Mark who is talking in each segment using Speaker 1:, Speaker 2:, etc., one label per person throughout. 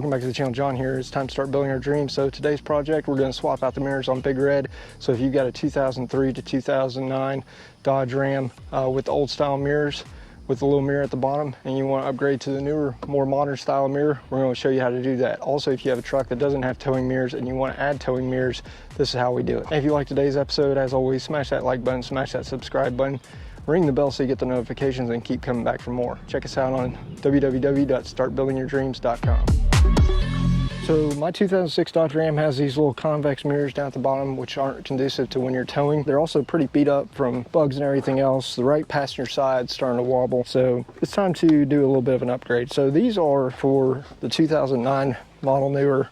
Speaker 1: welcome back to the channel. John here. It's time to start building our dreams. So today's project, we're going to swap out the mirrors on Big Red. So if you've got a 2003 to 2009 Dodge Ram with the old style mirrors with the little mirror at the bottom, and you want to upgrade to the newer, more modern style mirror, we're going to show you how to do that. Also, if you have a truck that doesn't have towing mirrors and you want to add towing mirrors, this is how we do it. And if you like today's episode, as always, smash that like button, smash that subscribe button, ring the bell so you get the notifications, and keep coming back for more. Check us out on www.startbuildingyourdreams.com. So my 2006 Dodge Ram has these little convex mirrors down at the bottom, which aren't conducive to when you're towing. They're also pretty beat up from bugs and everything else. The right passenger side's starting to wobble. So it's time to do a little bit of an upgrade. So these are for the 2009 model newer.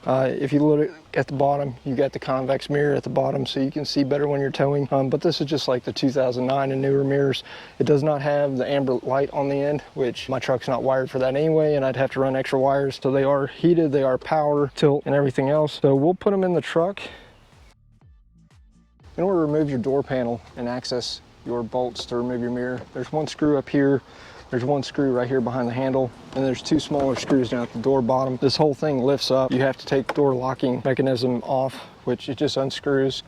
Speaker 1: If you look at the bottom, you got the convex mirror at the bottom so you can see better when you're towing. But this is just like the 2009 and newer mirrors. It does not have the amber light on the end, which my truck's not wired for that anyway, and I'd have to run extra wires. So they are heated, they are power, tilt, and everything else. So we'll put them in the truck. In order to remove your door panel and access your bolts to remove your mirror, there's one screw up here. There's one screw right here behind the handle, and there's two smaller screws down at the door bottom. This whole thing lifts up. You have to take the door locking mechanism off, which it just unscrews.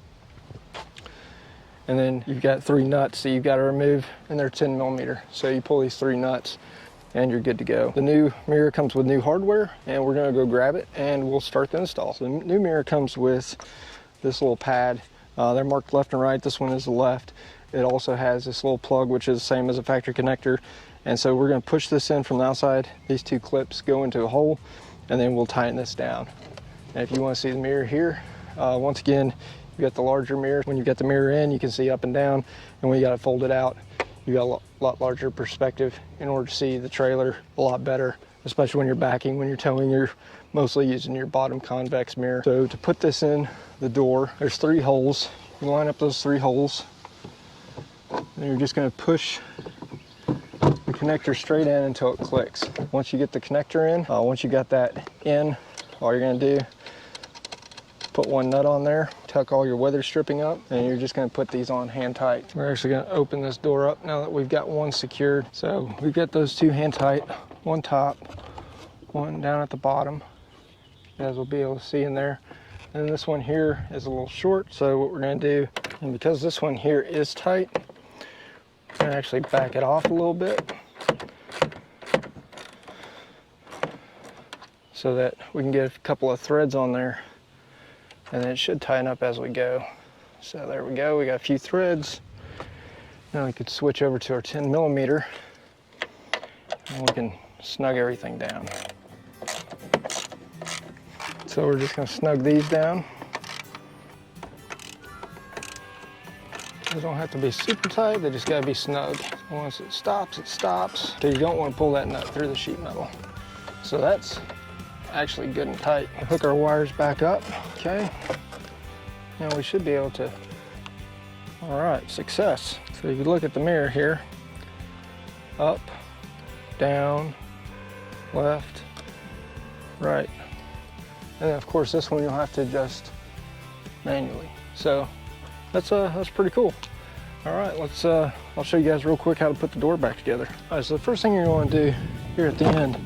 Speaker 1: And then you've got three nuts that you've got to remove, and they're 10 millimeter. So you pull these three nuts and you're good to go. The new mirror comes with new hardware, and we're gonna go grab it and we'll start the install. So the new mirror comes with this little pad. They're marked left and right. This one is the left. It also has this little plug, which is the same as a factory connector. And so we're going to push this in from the outside. These two clips go into a hole, and then we'll tighten this down. And if you want to see the mirror here, once again, you got the larger mirror. When you get the mirror in, you can see up and down, and when you got it folded out, you got a lot larger perspective in order to see the trailer a lot better, especially when you're backing. When you're towing, you're mostly using your bottom convex mirror. So to put this in the door, there's three holes. You line up those three holes, and you're just going to push the connector straight in until it clicks. Once you get the connector in, once you got that in, all you're going to do, put one nut on there, tuck all your weather stripping up, and you're just going to put these on hand tight. We're actually going to open this door up now that we've got one secured. So we've got those two hand tight, one top, one down at the bottom, as we'll be able to see in there. And this one here is a little short, so what we're going to do, and because this one here is tight, we're going to actually back it off a little bit so that we can get a couple of threads on there, and then it should tighten up as we go. So there we go, we got a few threads. Now we could switch over to our 10 millimeter, and we can snug everything down. So we're just going to snug these down. They don't have to be super tight, they just gotta be snug. Once it stops, it stops. So you don't want to pull that nut through the sheet metal. So that's actually good and tight. We'll hook our wires back up, okay? Now we should be able to, all right, success. So if you look at the mirror here, up, down, left, right. And then of course this one you'll have to adjust manually. So that's pretty cool. All right, I'll show you guys real quick how to put the door back together. All right, so the first thing you're going to do here at the end,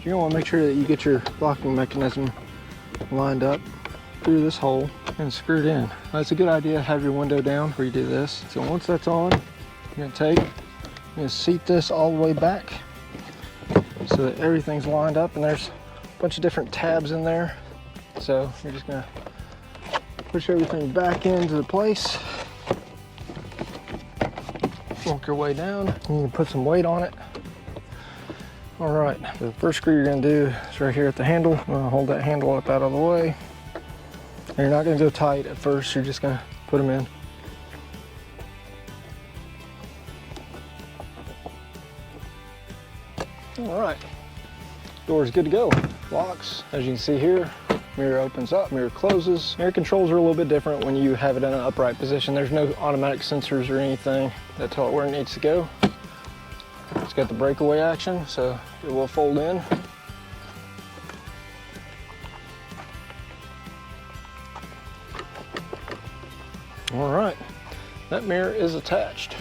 Speaker 1: you're going to want to make sure that you get your locking mechanism lined up through this hole and screwed in. It's a good idea to have your window down before you do this. So once that's on, you're going to seat this all the way back so that everything's lined up, and there's a bunch of different tabs in there. So you're just going to push everything back into the place. Work your way down. You can put some weight on it. All right, the first screw you're going to do is right here at the handle. I'm going to hold that handle up out of the way. And you're not going to go tight at first. You're just going to put them in. All right, door is good to go. Locks, as you can see here. Mirror opens up, mirror closes. Mirror controls are a little bit different when you have it in an upright position. There's no automatic sensors or anything that tell it where it needs to go. It's got the breakaway action, so it will fold in. All right, that mirror is attached.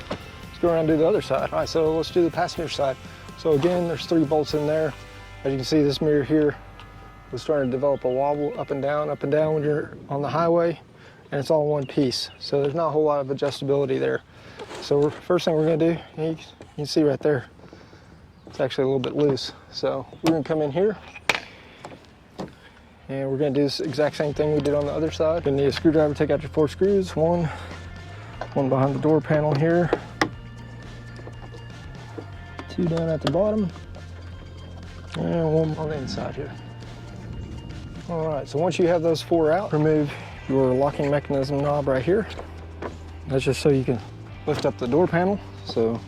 Speaker 1: Let's go around and do the other side. All right, so let's do the passenger side. So again, there's three bolts in there. As you can see, this mirror here was starting to develop a wobble up and down when you're on the highway, and it's all one piece. So there's not a whole lot of adjustability there. So first thing we're gonna do, you can see right there, it's actually a little bit loose. So we're gonna come in here and we're gonna do this exact same thing we did on the other side. You're gonna need a screwdriver, take out your 4 screws, one behind the door panel here, 2 down at the bottom, and 1 on the inside here. All right, so once you have those 4 out, remove your locking mechanism knob right here. That's just so you can lift up the door panel. So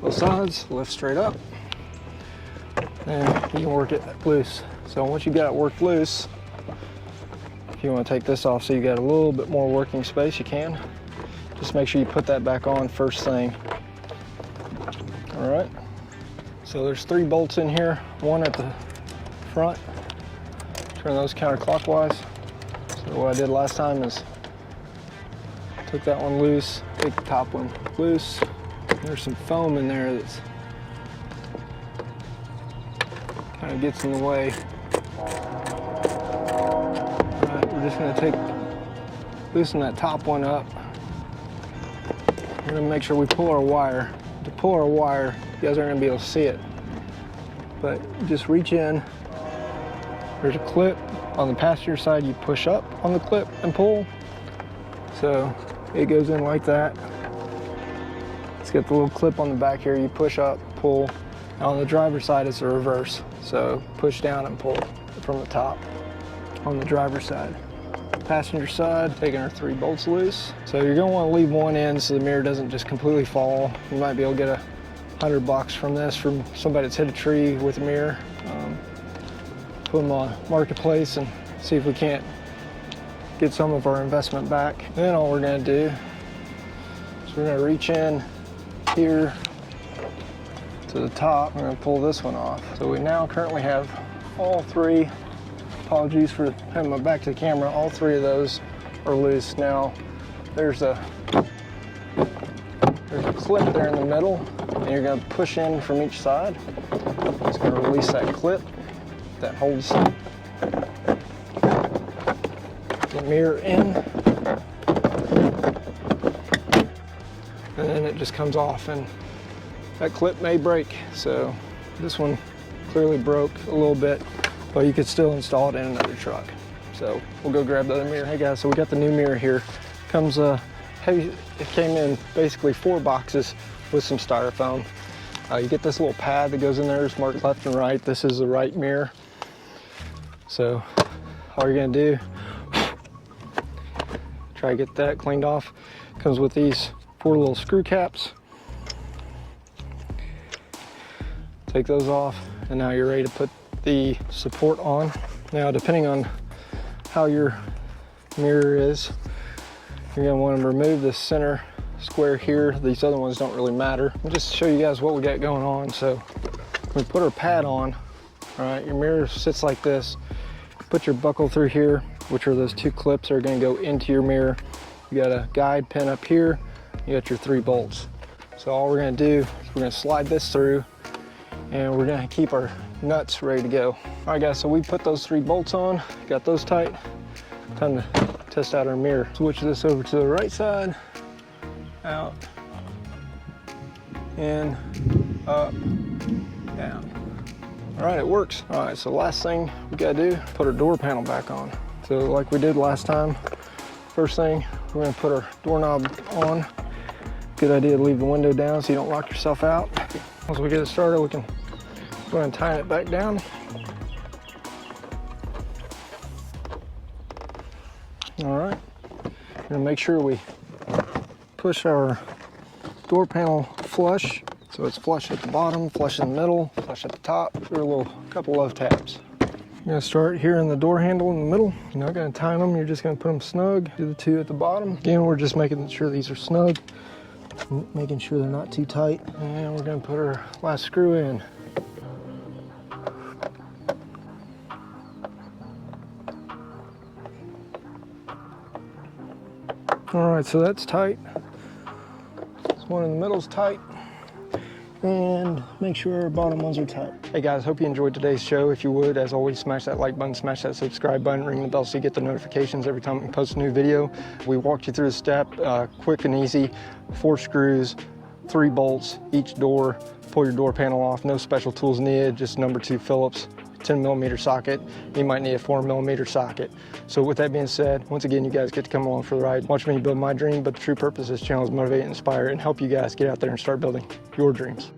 Speaker 1: both sides, lift straight up, and you can work it loose. So once you got it worked loose, if you want to take this off so you got a little bit more working space, you can. Just make sure you put that back on first thing. All right, so there's 3 bolts in here, 1 at the front. Turn those counterclockwise. So what I did last time is took that one loose, take the top one loose. There's some foam in there that's kind of gets in the way. Alright, we're just gonna loosen that top one up. We're gonna make sure we pull our wire. To pull our wire, you guys aren't gonna be able to see it, but just reach in. There's a clip on the passenger side. You push up on the clip and pull. So it goes in like that. It's got the little clip on the back here. You push up, pull. And on the driver's side, it's the reverse. So push down and pull from the top on the driver's side. Passenger side, taking our 3 bolts loose. So you're gonna wanna leave one in so the mirror doesn't just completely fall. You might be able to get $100 from this from somebody that's hit a tree with a mirror. Put them on Marketplace and see if we can't get some of our investment back. Then all we're gonna do is we're gonna reach in here to the top. We're gonna pull this one off. So we now currently have all 3, apologies for having my back to the camera, all 3 of those are loose. Now there's a clip there in the middle, and you're gonna push in from each side. It's gonna release that clip that holds the mirror in, and then it just comes off, and that clip may break. So this one clearly broke a little bit, but you could still install it in another truck. So we'll go grab the other mirror. Hey guys, so we got the new mirror here. Comes heavy. It came in basically 4 boxes with some styrofoam. You get this little pad that goes in there. It's marked left and right. This is the right mirror. So all you're gonna do, try to get that cleaned off. Comes with these 4 little screw caps. Take those off, and now you're ready to put the support on. Now, depending on how your mirror is, you're gonna want to remove the center square here. These other ones don't really matter. I'll just show you guys what we got going on. So we put our pad on. All right, your mirror sits like this. Put your buckle through here, which are those 2 clips that are going to go into your mirror. You got a guide pin up here. You got your 3 bolts. So all we're going to do is we're going to slide this through, and we're going to keep our nuts ready to go. All right guys, so we put those 3 bolts on, got those tight. Time to test out our mirror. Switch this over to the right side, out, in, up, down. All right, it works. All right, so last thing we gotta do, put our door panel back on. So like we did last time, first thing, we're gonna put our doorknob on. Good idea to leave the window down so you don't lock yourself out. Once we get it started, we can go ahead and tighten it back down. All right, we're gonna make sure we push our door panel flush. So it's flush at the bottom, flush in the middle, flush at the top. Do a couple love taps. You're gonna start here in the door handle in the middle. You're not gonna time them, you're just gonna put them snug. Do the 2 at the bottom. Again, we're just making sure these are snug, making sure they're not too tight. And we're gonna put our last screw in. All right, so that's tight. This one in the middle's tight. and make sure our bottom ones are tight. Hey guys, hope you enjoyed today's show. If you would, as always, smash that like button, smash that subscribe button, ring the bell so you get the notifications every time we post a new video. We walked you through the step, quick and easy. 4 screws, 3 bolts, each door. Pull your door panel off, no special tools needed, just number 2 Phillips, 10mm socket. You might need a 4mm socket. So with that being said, once again, you guys get to come along for the ride. Watch me build my dream, but the true purpose of this channel is motivate, inspire, and help you guys get out there and start building your dreams.